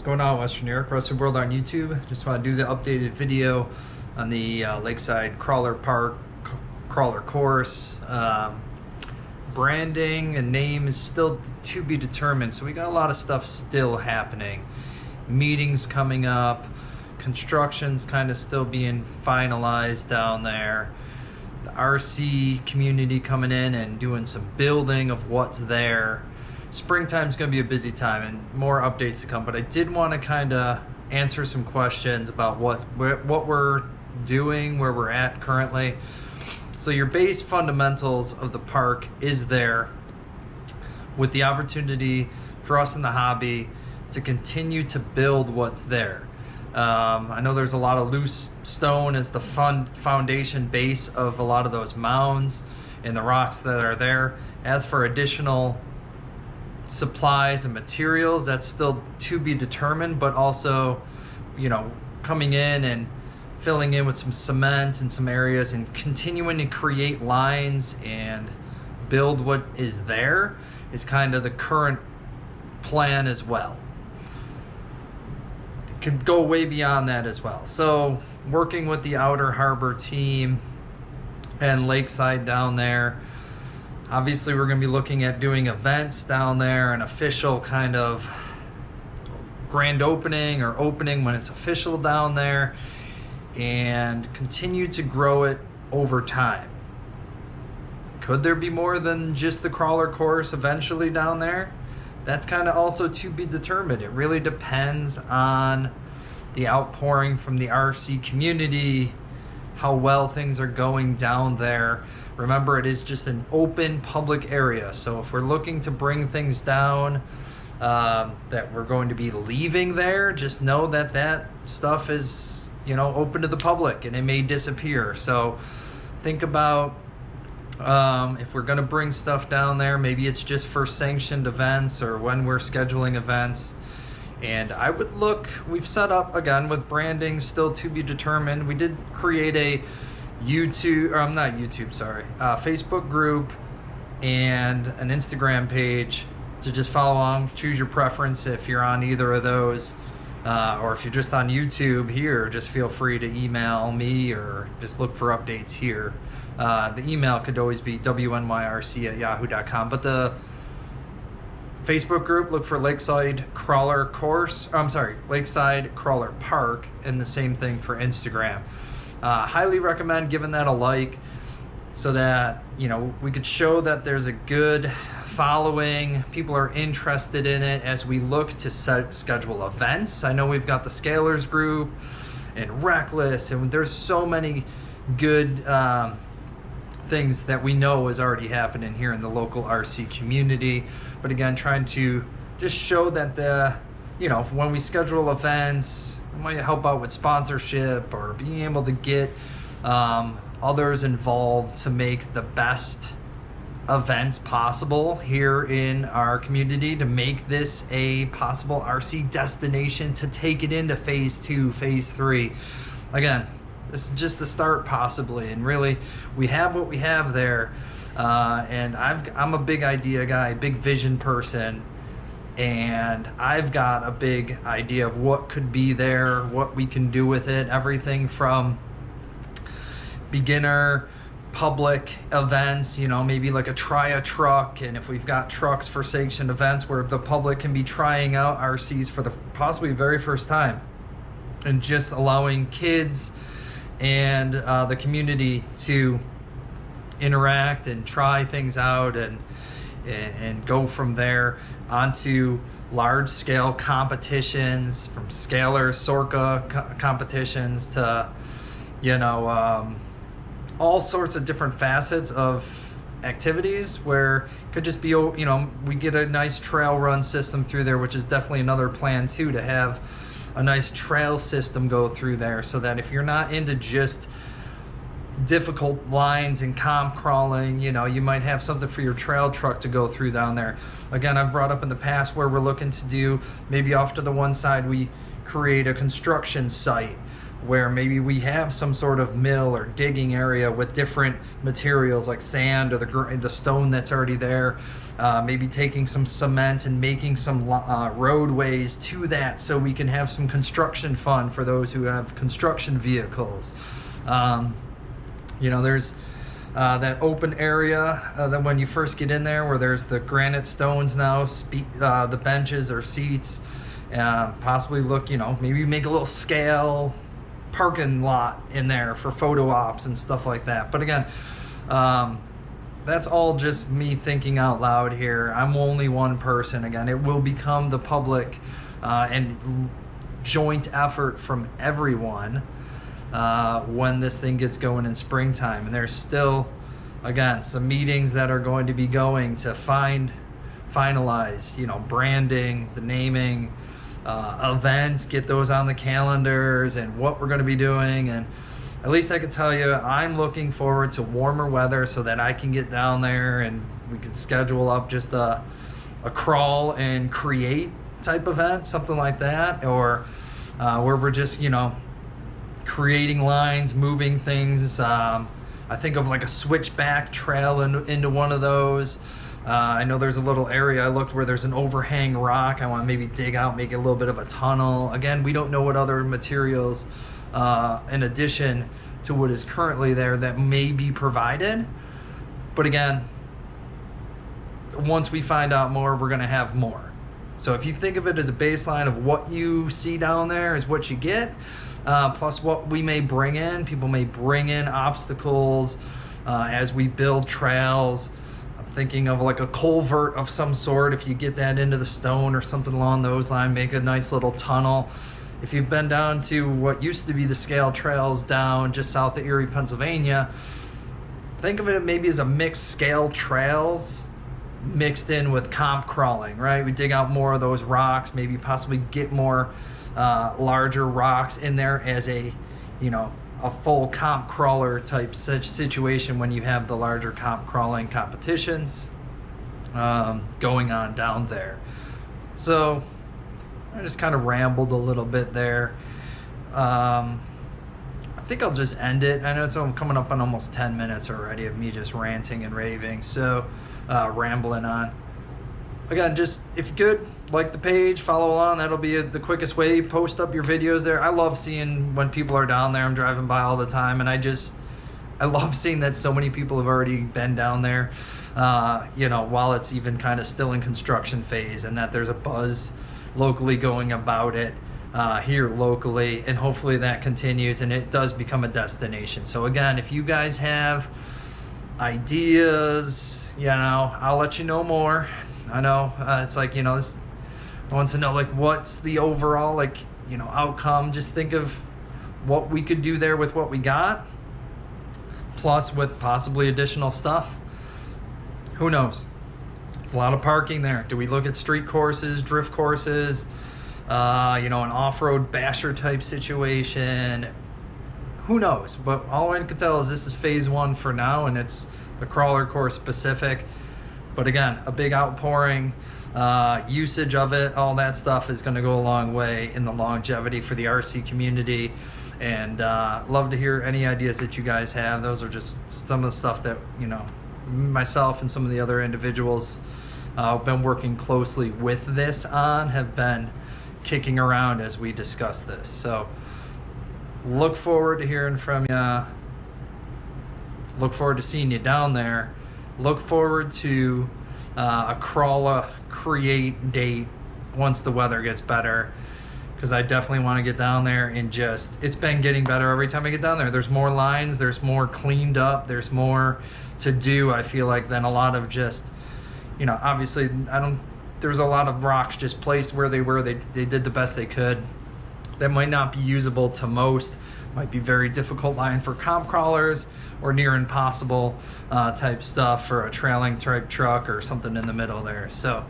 going on, Western Eric, CrossFit World on YouTube? Just want to do the updated video on the Lakeside Crawler Park crawler course. Branding and name is still to be determined, so we got a lot of stuff still happening. Meetings coming up, construction's kind of still being finalized down there. The RC community coming in and doing some building of what's there. Springtime's going to be a busy time and more updates to come, but I did want to kind of answer some questions about what we're doing, where we're at currently. So your base fundamentals of the park is there, with the opportunity for us in the hobby to continue to build what's there. I know there's a lot of loose stone as the foundation base of a lot of those mounds and the rocks that are there. As for additional supplies and materials, that's still to be determined, but also, you know, coming in and filling in with some cement in some areas and continuing to create lines and build what is there is kind of the current plan as well. It can go way beyond that as well. So working with the Outer Harbor team and Lakeside down there, obviously we're going to be looking at doing events down there, an official kind of grand opening or opening when it's official down there, and continue to grow it over time. Could there be more than just the crawler course eventually down there? That's kind of also to be determined. It really depends on the outpouring from the RC community, how well things are going down there. Remember, it is just an open public area, so if we're looking to bring things down that we're going to be leaving there, just know that that stuff is, you know, open to the public and it may disappear. So think about if we're going to bring stuff down there, maybe it's just for sanctioned events or when we're scheduling events. And I would look, we've set up again with branding still to be determined. We did create a Facebook group and an Instagram page to just follow along. Choose your preference if you're on either of those. Or if you're just on YouTube here, just feel free to email me or just look for updates here. The email could always be wnyrc@yahoo.com. But the Facebook group, look for Lakeside Crawler Course. Lakeside Crawler Park, and the same thing for Instagram. Highly recommend giving that a like, so that, you know, we could show that there's a good following, people are interested in it as we look to schedule events. I know we've got the Scalers group and Reckless, and there's so many good things that we know is already happening here in the local RC community. But again, trying to just show that when we schedule events, we might help out with sponsorship or being able to get others involved to make the best events possible here in our community, to make this a possible RC destination, to take it into phase 2, phase 3. Again, this is just the start possibly, and really we have what we have there. And I'm a big idea guy, big vision person, and I've got a big idea of what could be there, what we can do with it, everything from beginner public events, you know, maybe like a try a truck, and if we've got trucks for sanctioned events where the public can be trying out RCs for the possibly very first time, and just allowing kids and the community to interact and try things out and go from there onto large scale competitions, from Scalar, Sorka competitions to, you know, all sorts of different facets of activities, where it could just be, you know, we get a nice trail run system through there, which is definitely another plan too, to have a nice trail system go through there, so that if you're not into just difficult lines and comp crawling, you know, you might have something for your trail truck to go through down there. Again, I've brought up in the past where we're looking to do, maybe off to the one side we create a construction site where maybe we have some sort of mill or digging area with different materials like sand or the stone that's already there. Maybe taking some cement and making some roadways to that, so we can have some construction fun for those who have construction vehicles. You know, there's that open area that when you first get in there, where there's the granite stones now, the benches or seats. Possibly look, you know, maybe make a little scale parking lot in there for photo ops and stuff like that. But again, that's all just me thinking out loud here. I'm only one person. Again, it will become the public and joint effort from everyone when this thing gets going in springtime. And there's still, again, some meetings that are going to be going to finalize, you know, branding, the naming, events, get those on the calendars, and what we're going to be doing. And at least I can tell you, I'm looking forward to warmer weather so that I can get down there and we can schedule up just a crawl and create type event, something like that, or where we're just, you know, creating lines, moving things. I think of like a switchback trail into one of those. I know there's a little area I looked where there's an overhang rock. I want to maybe dig out, make it a little bit of a tunnel. Again, we don't know what other materials in addition to what is currently there that may be provided. But again, once we find out more, we're going to have more. So if you think of it as a baseline of what you see down there is what you get, plus what we may bring in. People may bring in obstacles as we build trails. Thinking of like a culvert of some sort. If you get that into the stone or something along those lines, make a nice little tunnel. If you've been down to what used to be the scale trails down just south of Erie, Pennsylvania, think of it maybe as a mixed scale trails mixed in with comp crawling, right? We dig out more of those rocks, maybe possibly get more larger rocks in there as a, you know, a full comp crawler type situation when you have the larger comp crawling competitions going on down there. So I just kind of rambled a little bit there. I think I'll just end it. I know it's coming up on almost 10 minutes already of me just ranting and raving, so rambling on. Again, just if you could, like the page, follow along. That'll be the quickest way. Post up your videos there. I love seeing when people are down there. I'm driving by all the time, and I love seeing that so many people have already been down there, you know, while it's even kind of still in construction phase, and that there's a buzz locally going about it here locally, and hopefully that continues and it does become a destination. So again, if you guys have ideas, you know, I'll let you know more. I know it's like, you know, I want to know like what's the overall, like, you know, outcome. Just think of what we could do there with what we got, plus with possibly additional stuff. Who knows? A lot of parking there. Do we look at street courses, drift courses, you know, an off-road basher type situation? Who knows? But all I can tell is this is phase one for now, and it's the crawler course specific. But again, a big outpouring, usage of it, all that stuff is going to go a long way in the longevity for the RC community. And love to hear any ideas that you guys have. Those are just some of the stuff that, you know, myself and some of the other individuals I've been working closely with this on have been kicking around as we discuss this. So look forward to hearing from you. Look forward to seeing you down there. Look forward to a crawler create date once the weather gets better, because I definitely want to get down there and just, it's been getting better every time I get down there. There's more lines, there's more cleaned up, there's more to do, I feel like, than a lot of just, you know, obviously there's a lot of rocks just placed where they were. They did the best they could. That might not be usable to most, might be very difficult line for comp crawlers, or near impossible type stuff for a trailing type truck or something in the middle there. So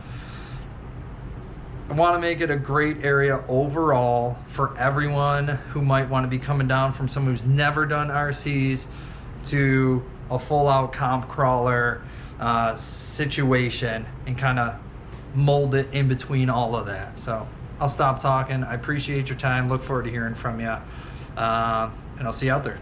I want to make it a great area overall for everyone who might want to be coming down from someone who's never done RCs to a full-out comp crawler situation, and kind of mold it in between all of that. So I'll stop talking. I appreciate your time. Look forward to hearing from you. And I'll see you out there.